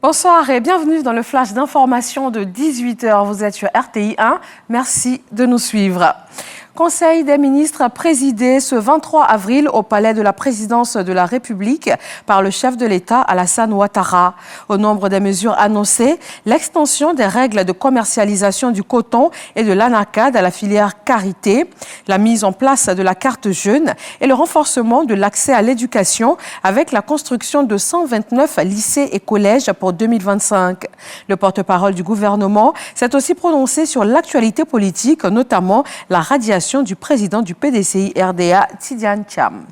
Bonsoir et bienvenue dans le flash d'information de 18h. Vous êtes sur RTI 1. Merci de nous suivre. Conseil des ministres présidé ce 23 avril au palais de la présidence de la République par le chef de l'État Alassane Ouattara. Au nombre des mesures annoncées, l'extension des règles de commercialisation du coton et de l'anacade à la filière karité, la mise en place de la carte jeune et le renforcement de l'accès à l'éducation avec la construction de 129 lycées et collèges pour 2025. Le porte-parole du gouvernement s'est aussi prononcé sur l'actualité politique, notamment la radiation du président du PDCI RDA, Tidiane Thiam.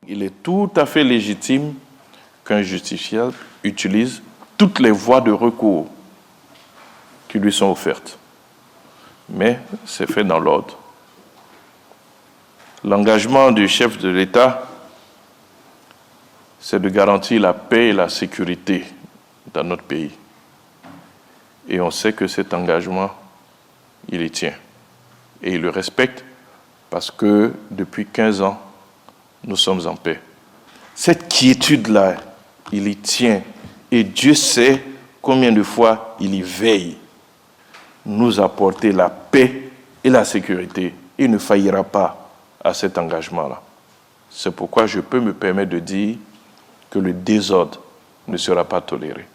Il est tout à fait légitime qu'un justiciable utilise toutes les voies de recours qui lui sont offertes. Mais c'est fait dans l'ordre. L'engagement du chef de l'État, c'est de garantir la paix et la sécurité dans notre pays. Et on sait que cet engagement, il y tient. Et il le respecte parce que depuis 15 ans, nous sommes en paix. Cette quiétude-là, il y tient. Et Dieu sait combien de fois il y veille. Nous apporter la paix et la sécurité. Il ne faillira pas à cet engagement-là. C'est pourquoi je peux me permettre de dire que le désordre ne sera pas toléré.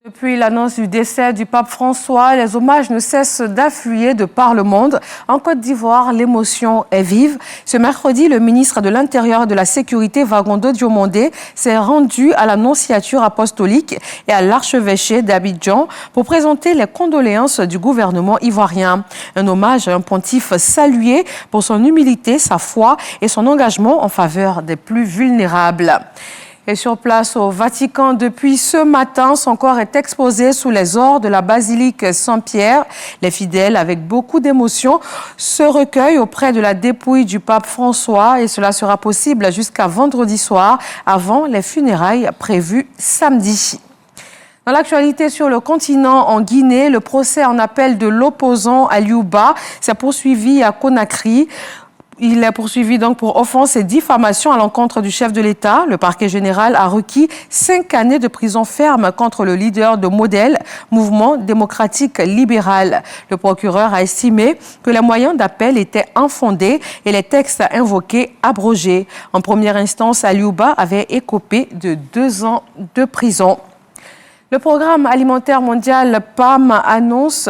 Depuis l'annonce du décès du pape François, les hommages ne cessent d'affluer de par le monde. En Côte d'Ivoire, l'émotion est vive. Ce mercredi, le ministre de l'Intérieur et de la Sécurité, Wagondo Diomondé, s'est rendu à la nonciature apostolique et à l'archevêché d'Abidjan pour présenter les condoléances du gouvernement ivoirien. Un hommage à un pontife salué pour son humilité, sa foi et son engagement en faveur des plus vulnérables. Et sur place au Vatican, depuis ce matin, son corps est exposé sous les ors de la basilique Saint-Pierre. Les fidèles, avec beaucoup d'émotion, se recueillent auprès de la dépouille du pape François et cela sera possible jusqu'à vendredi soir, avant les funérailles prévues samedi. Dans l'actualité sur le continent, en Guinée, le procès en appel de l'opposant Aliouba s'est poursuivi à Conakry. Il est poursuivi donc pour offense et diffamation à l'encontre du chef de l'État. Le parquet général a requis 5 années de prison ferme contre le leader de Modèle, Mouvement démocratique libéral. Le procureur a estimé que les moyens d'appel étaient infondés et les textes invoqués abrogés. En première instance, Aliouba avait écopé de 2 ans de prison. Le programme alimentaire mondial PAM annonce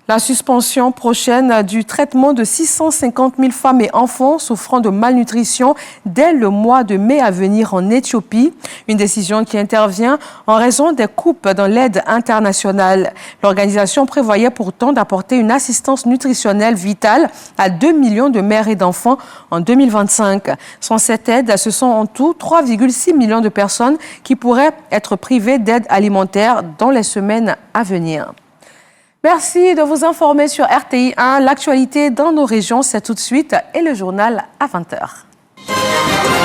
la suspension prochaine du traitement de 650 000 femmes et enfants souffrant de malnutrition dès le mois de mai à venir en Éthiopie. Une décision qui intervient en raison des coupes dans l'aide internationale. L'organisation prévoyait pourtant d'apporter une assistance nutritionnelle vitale à 2 millions de mères et d'enfants en 2025. Sans cette aide, ce sont en tout 3,6 millions de personnes qui pourraient être privées d'aide alimentaire dans les semaines à venir. Merci de vous informer sur RTI 1. L'actualité dans nos régions, c'est tout de suite et le journal à 20h.